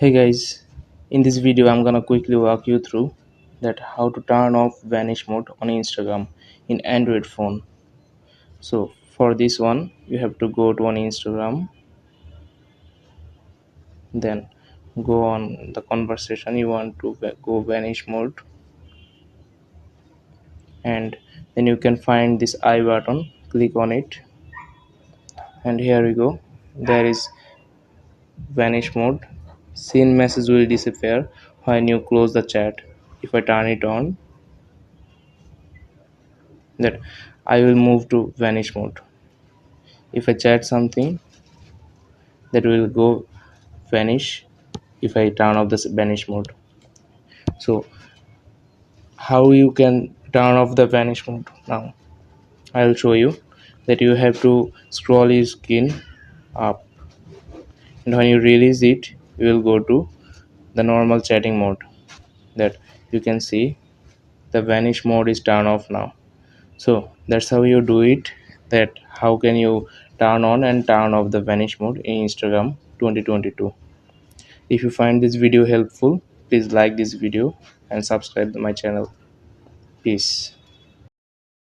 Hey guys, in this video I'm gonna quickly walk you through that how to turn off vanish mode on Instagram in Android phone. So for this one you have to go to on Instagram, then go on the conversation you want to go vanish mode, and then you can find this I button, click on it, and here we go. There is vanish mode. Seen message will disappear when you close the chat. If I turn it on, that I will move to vanish mode. If I chat something, that will go vanish if I turn off this vanish mode. So how you can turn off the vanish mode now? I'll show you that you have to scroll your screen up, and when you release it you will go to the normal chatting mode. That you can see the vanish mode is turned off now. So that's how you do it, that how can you turn on and turn off the vanish mode in Instagram 2022. If you find this video helpful, please like this video and subscribe to my channel. Peace.